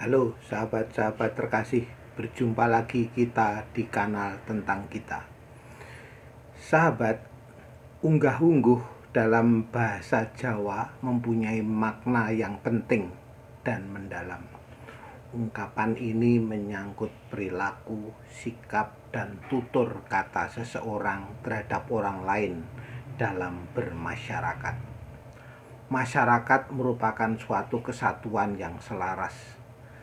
Halo sahabat-sahabat terkasih, berjumpa lagi kita di kanal tentang kita. Sahabat, unggah-ungguh dalam bahasa Jawa mempunyai makna yang penting dan mendalam. Ungkapan ini menyangkut perilaku, sikap, dan tutur kata seseorang terhadap orang lain dalam bermasyarakat. Masyarakat merupakan suatu kesatuan yang selaras.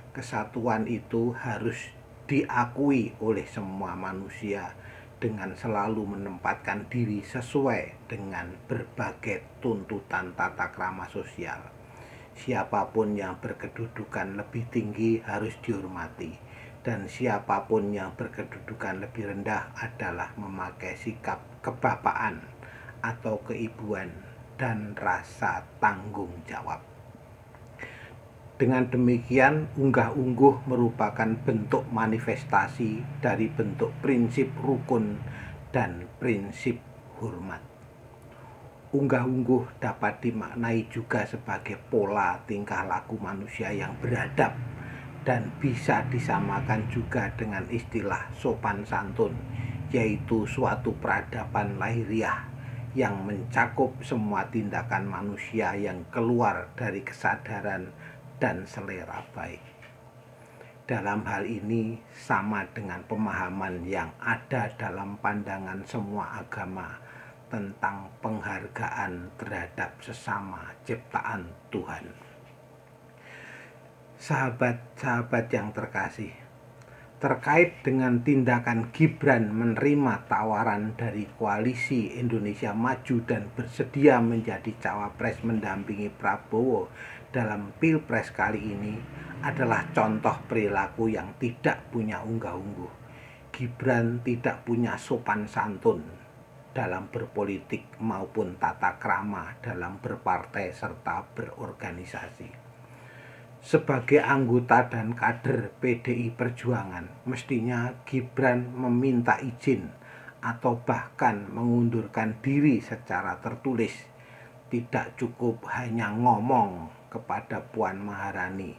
Kesatuan itu harus diakui oleh semua manusia dengan selalu menempatkan diri sesuai dengan berbagai tuntutan tata krama sosial. Siapapun yang berkedudukan lebih tinggi harus dihormati, dan siapapun yang berkedudukan lebih rendah adalah memakai sikap kebapaan atau keibuan dan rasa tanggung jawab. Dengan demikian, unggah-ungguh merupakan bentuk manifestasi dari bentuk prinsip rukun dan prinsip hormat. Unggah-ungguh dapat dimaknai juga sebagai pola tingkah laku manusia yang beradab dan bisa disamakan juga dengan istilah sopan santun, yaitu suatu peradaban lahiriah yang mencakup semua tindakan manusia yang keluar dari kesadaran dan selera baik. Dalam hal ini sama dengan pemahaman yang ada dalam pandangan semua agama tentang penghargaan terhadap sesama ciptaan Tuhan. Sahabat-sahabat yang terkasih, terkait dengan tindakan Gibran menerima tawaran dari Koalisi Indonesia Maju dan bersedia menjadi cawapres mendampingi Prabowo dalam Pilpres kali ini adalah contoh perilaku yang tidak punya unggah-ungguh. Gibran tidak punya sopan santun dalam berpolitik maupun tata krama dalam berpartai serta berorganisasi. Sebagai anggota dan kader PDI Perjuangan, mestinya Gibran meminta izin atau bahkan mengundurkan diri secara tertulis. Tidak cukup hanya ngomong kepada Puan Maharani,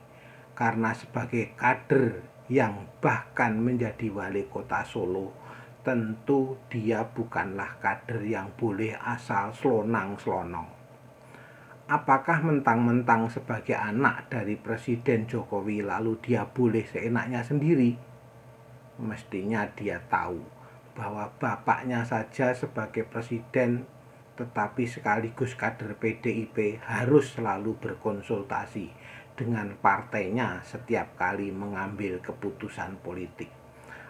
karena sebagai kader yang bahkan menjadi wali kota Solo, tentu dia bukanlah kader yang boleh asal selonang-selonong. Apakah mentang-mentang sebagai anak dari Presiden Jokowi lalu dia boleh seenaknya sendiri? Mestinya dia tahu bahwa bapaknya saja sebagai presiden tetapi sekaligus kader PDIP harus selalu berkonsultasi dengan partainya setiap kali mengambil keputusan politik.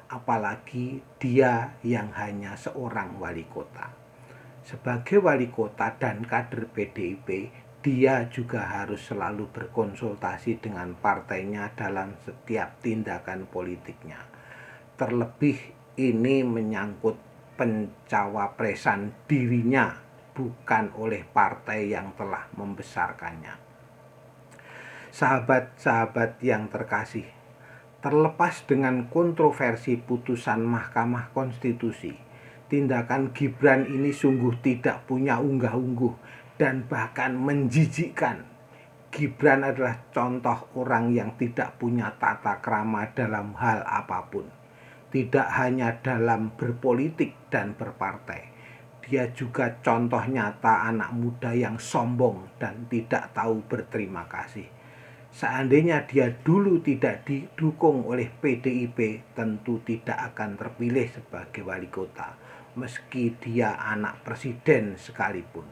Apalagi dia yang hanya seorang wali kota. Sebagai wali kota dan kader PDIP, dia juga harus selalu berkonsultasi dengan partainya dalam setiap tindakan politiknya. Terlebih ini menyangkut pencawapresan dirinya, bukan oleh partai yang telah membesarkannya. Sahabat-sahabat yang terkasih, terlepas dengan kontroversi putusan Mahkamah Konstitusi, tindakan Gibran ini sungguh tidak punya unggah-ungguh dan bahkan menjijikkan. Gibran adalah contoh orang yang tidak punya tata krama dalam hal apapun. Tidak hanya dalam berpolitik dan berpartai. Dia juga contoh nyata anak muda yang sombong dan tidak tahu berterima kasih. Seandainya dia dulu tidak didukung oleh PDIP, tentu tidak akan terpilih sebagai wali kota, meski dia anak presiden sekalipun.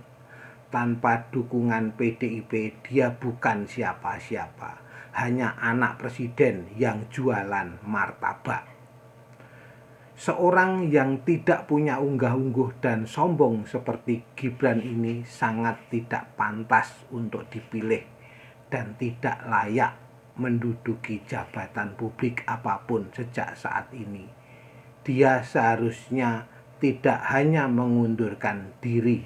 Tanpa dukungan PDIP, dia bukan siapa-siapa, hanya anak presiden yang jualan martabak. Seorang yang tidak punya unggah-ungguh dan sombong seperti Gibran ini sangat tidak pantas untuk dipilih dan tidak layak menduduki jabatan publik apapun sejak saat ini. Dia seharusnya tidak hanya mengundurkan diri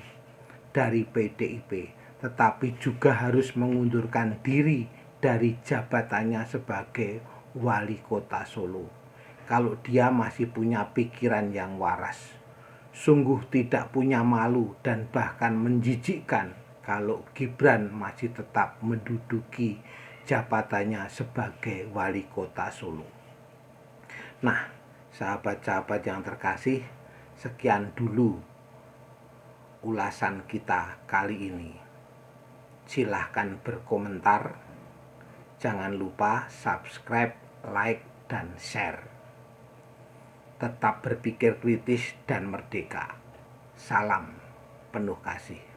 dari PDIP, tetapi juga harus mengundurkan diri dari jabatannya sebagai wali kota Solo. Kalau dia masih punya pikiran yang waras, sungguh tidak punya malu dan bahkan menjijikkan kalau Gibran masih tetap menduduki jabatannya sebagai wali kota Solo. Nah, sahabat-sahabat yang terkasih, sekian dulu ulasan kita kali ini. Silahkan berkomentar. Jangan lupa subscribe, like, dan share. Tetap berpikir kritis dan merdeka. Salam penuh kasih.